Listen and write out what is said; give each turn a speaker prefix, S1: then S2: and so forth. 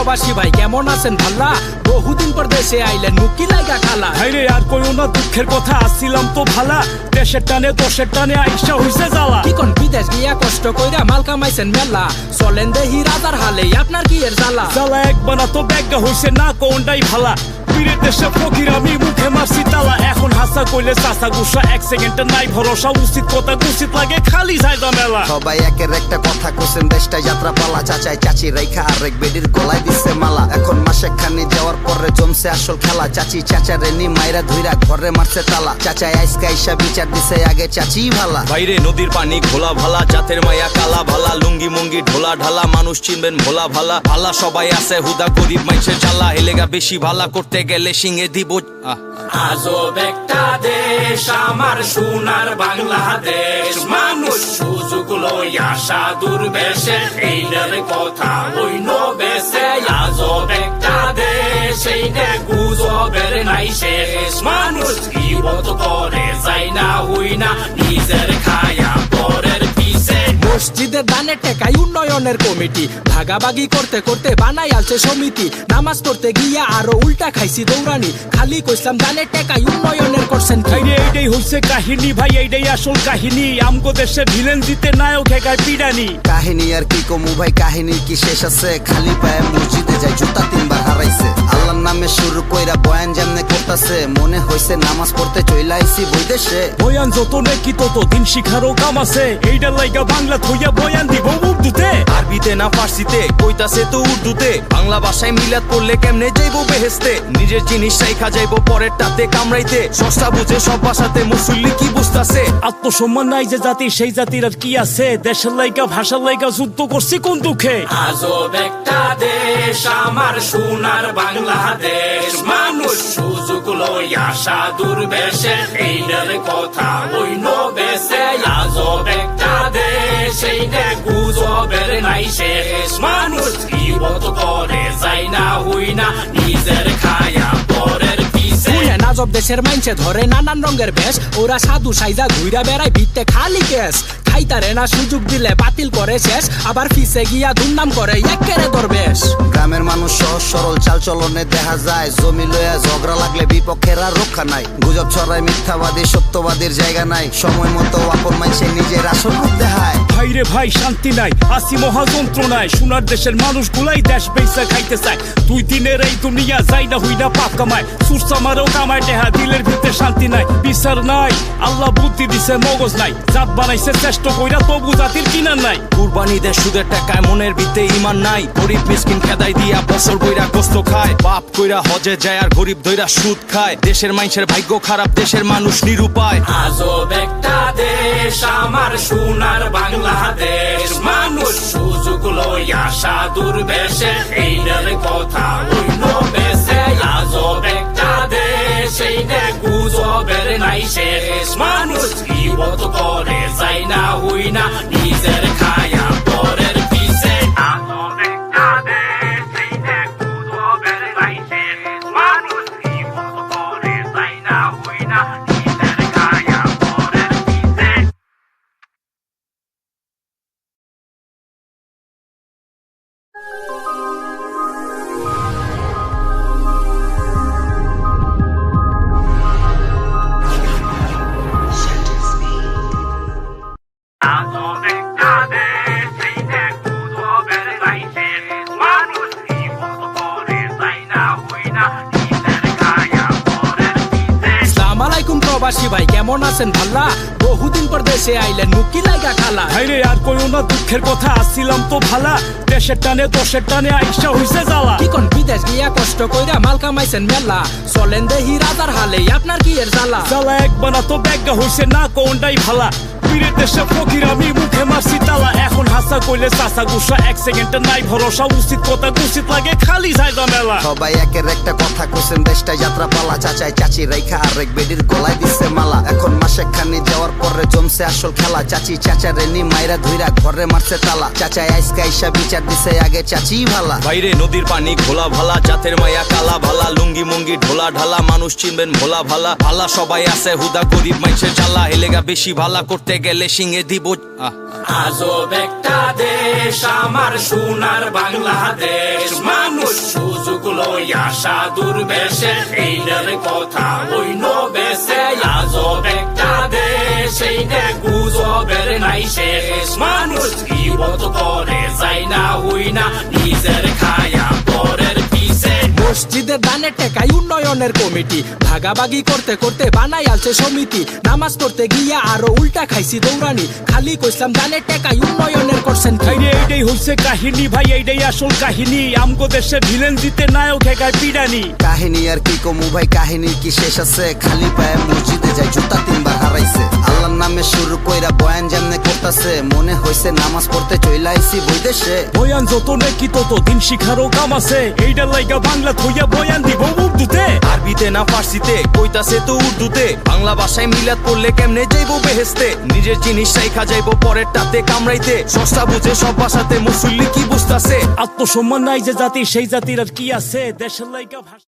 S1: প্রবাসী ভাই কেমন আছেন ভাল্লা? বহুদিন পর দেশে আইলেন মুকি লাগা খালা।
S2: হাইরে আর কইও না দুঃখের কথা, আসছিলাম তো ভালা, দেশের টানে দশের টানে আইসা হইছে জ্বালা।
S1: কি কোন বিদেশ গিয়া কষ্ট কইরা মাল কামাইছেন মেলা, চলেন দেহি রাজার হালে আপনার কি এর জ্বালা?
S2: জ্বালা একবার না তো ব্যাগা হইছে না কোনটাই ভালা। পীরের দেশে ফকির আমি মুখে মারছি তালা, এখন হাসা কইলে চাচা গুসা, এক সেকেন্ডে নাই ভরসা, উচিত কথা উচিত লাগে খালি যাইদা মেলা।
S3: সবাই একের একটা কথা কোসেন, দেশটা যাত্রা পালা, চাচাই চাচি রেখা আরেক বেডির গলায় দিচ্ছে মালা। এখন মাসে খানি যাওয়ার পরে জমছে আসল খেলা, চাচি চাচারে নি মাইরা ধুইরা ঘরে মারছে তালা। চাচাই আইসকা আইসা বিচার দিছে আগে চাচি ভালা।
S4: বাইরে নদীর পানি ঘোলা ভালা, জাতের মায়া কালা ভালা, লুঙ্গি মুঙ্গি ঢোলা ঢালা, মানুষ চিনবেন ভোলা ভালা। ভালা সবাই আছে হুদা গরিব মাইসের জ্বালা, হেলেগা বেশি ভালা করতে গেলে সিংহে দিব।
S1: আজব একটা দেশ আমার সোনার বাংলাদেশ, মানুষ সুযোগ লইয়া সাধুর বেশে এইটার কথা হইল বেশে। আজব একটা দেশ এইটা গুজবের নাই শেষ, মানুষ গীবত করে যায় না হই না নিজের খায়া পরের পিছে। মসজিদের দানে টেকাই উন্নয়নের কমিটি, ভাগাভাগি করতে করতে বানাই আলছে সমিতি। নামাজ পড়তে গিয়া আরো উল্টা খাইছি দৌড়ানি, খালি কইসলাম দানে টেকাই উন্নয়নের করছেন।
S2: হাইরে এইটাই হইছে কাহিনী ভাই, এইটাই আসল কাহিনী, আমগো দেশে ভিলেন জিতে নায়ক একাই পিডানি।
S3: কাহিনী আর কি কমু ভাই, কাহিনীর কি শেষ আছে? খালি পায়ে মসজিদে যাই জুতা তিনবার হারাইছে। আল্লাহর নামে শুরু কইরা বয়ান যেমনে করতাছে, মনে হইছে নামাজ পড়তে চইলা আইছি বৈদেশে।
S2: বয়ান যত নাকি তত দিন শিখারও কাম আছে, এইটার লাইগা বাংলা থইয়া বয়ান দিব উর্দুতে।
S4: আরবিতে না ফার্সিতে কইতাছে তো উর্দুতে, বাংলা ভাষায় মিলাদ করলে কেমনে যাইবো বেহেস্তে। নিজের জিনিস রাইখা যাইবো পরের টাতে কামড়াইতে, সস্তা বুঝে সব ভাষাতে মুসল্লি কি বুঝতাছে।
S2: আত্মসম্মান নাই যে জাতি, সেই জাতির আর কি আছে? দেশের লাইগা ভাষার লাইগা যুদ্ধ করছি কোন দুঃখে?
S1: আজব একটা দেশ আমার সোনার বাংলাদেশ, মানুষ সুযোগ লইয়া সাধুর বেশে এইটার কথা হইল বেশে। আজব একটা দেশ এইটা গুজবের নাই শেষ, মানুষ গীবত করে যায় না হই না নিজের খায়া পরের পিছে। আজব দেশের মাইনছে ধরে নানান রঙের বেশ, ওরা সাধু সাইজা ঘুইরা বেড়ায় ভিত্তে খালি কেস। খাইতারে না সুযোগ দিলে বাতিল করে শেষ, আবার ফিসে গিয়া দুর্নাম করে একেরে দরবেশ।
S3: গ্রামের মানুষ সহজ সরল চাল চলনে দেখা যায়, জমি লইয়া ঝগড়া লাগলে বিপক্ষের আর রক্ষা নাই। গুজব ছড়ায় মিথ্যাবাদী সত্যবাদীর জায়গা নাই, সময় মতো আপন মাইসে নিজের আসল রূপ দেখায়।
S2: ভাইরে ভাই শান্তি নাই, আসি মহা যন্ত্রণায়, সোনার দেশের মানুষ গুলাই দেশ বেচা খাইতে চায়। দুই দিনের এই দুনিয়া যাই না হই না পাপ কামায়, সুরসামারও কামায় টেহা, দিলের ভিতরে শান্তি নাই, বিচার নাই। আল্লাহ বুদ্ধি দিছে মগজ নাই, জাত বানাইছে চেষ্ট কইরা তবু জাতির কিনার নাই।
S4: কুরবানি দে সুদের টাকায়, মনের ভিতরে ইমান নাই, গরিব মিসকিন খেদাই দিয়া বছর বইরা গোস্ত খায়। বাপ কইরা হজে যায় আর গরিব দইরা সুদ খায়, দেশের মানুষের ভাগ্য খারাপ, দেশের মানুষ নিরুপায়।
S1: আজব একটা দেশ আমার সোনার বাংলাদেশ, মানুষ সুযোগ লইয়া সাধুর বেশে এইটার কথা হইল বেশে। আজব একটা দেশ এইটা গুজবের নাই শেষ, মানুষ গীবত করে যায় না হই না নিজের খায়া পরের পিছে। আজব একটা দেশ এইটা গুজবের নাই শেষ, মানুষ গীবত করে যায় না হই না নিজের খায়া পরের পিছে। আজব একটা দেশ এইটা গুজবের নাই শেষ, মানুষ গীবত করে যায় না হই না নিজের খায়া পরের পিছে। আসসালামু আলাইকুম প্রবাসী ভাই কেমন আছেন ভাল্লা? বহুদিন পর দেশে আইলেন মুকি লাগা খালা।
S2: হাইরে আর কইও না দুঃখের কথা, আসছিলাম তো ভালা, দেশের টানে দশের টানে আইসা হইছে জ্বালা।
S1: কি কোন বিদেশ গিয়া কষ্ট কইরা মাল কামাইছেন মেলা, চলেন দেহি রাজার হালে আপনার কি এর জ্বালা?
S2: জ্বালা একবার না তো ব্যাগা হইছে না কোনটাই ভালা। পীরের দেশে ফকির আমি মুখে মারছি তালা, এখন হাসা কইলে চাচা গুসা, এক সেকেন্ডে নাই ভরসা, উচিত কথা উচিত লাগে খালি যাইদা মেলা।
S3: সবাই একের একটা কথা কোসেন, দেশটা যাত্রা পালা, চাচাই চাচি রেখা আরেক বেডির গলায় দিচ্ছে মালা। এখন মাসে খানি যাওয়ার পরে জমছে আসল খেলা, চাচি চাচারে নি মাইরা ধুইরা ঘরে মারছে তালা। চাচাই আইসকা আইসা বিচার দিছে আগে চাচি ভালা।
S4: বাইরে নদীর পানি ঘোলা ভালা, জাতের মায়া কালা ভালা, লুঙ্গি মুঙ্গি ঢোলা ঢালা, মানুষ চিনবেন ভোলা ভালা। ভালা সবাই আছে হুদা গরিব মাইসের জ্বালা, হেলেগা বেশি ভালা করতে গেলে সিংহে দিব
S1: আজব একটা দেশ আমার সোনার বাংলাদেশ, মানুষ সুযোগ লইয়া সাধুর বেশে এইটার কথা হইল বেশে। আজব একটা দেশ এইটা গুজবের নাই শেষ, মানুষ বিপদ করে যায় না হই না নিজের খায়া পরের পিছে।
S5: মসজিদের দানে টেকাই উন্নয়নের কমিটি, ভাগাভাগি করতে করতে বানাই আলছে সমিতি। নামাজ পড়তে গিয়া আরো উল্টা খাইছি দৌড়ানি, খালি কইসলাম দানে টেকাই উন্নয়নের করছেন কি?
S2: ভাইরে এইটাই হইছে কাহিনী, ভাই এইটাই আসল কাহিনী। আমগো দেশে ভিলেন দিতে নায়ক হেগায় পিরানি।
S3: কাহিনী আর কি কমু ভাই, কাহিনীর কি শেষ আছে? খালি পায়ে মসজিদে যাই, জুতা 3 বার হারাইছে। আল্লাহর নামে শুরু কইরা বয়ান যেমনে করতাছে, মনে হইছে নামাজ পড়তে চইলা আইছি বৈদেশে।
S2: বয়ান যত নাকি তত দিন শিখারও কাম আছে, এইটার লাইগা বাংলা থইয়া বয়ান দিব উর্দুতে।
S4: আরবিতে না ফার্সিতে কইতাছে তো উর্দুতে, বাংলা ভাষায় মিলাদ পড়লে কেমনে যাইবো বেহেস্তে? নিজের জিনিস রাইখা যাইবো পরের টাতে কামড়াইতে, সস্তা বুঝে সব ভাষাতে মুসল্লি কি বুঝতাছে?
S2: আত্মসম্মান নাই যে জাতি, সেই জাতির আর কি আছে? দেশের লাইগা ভাষা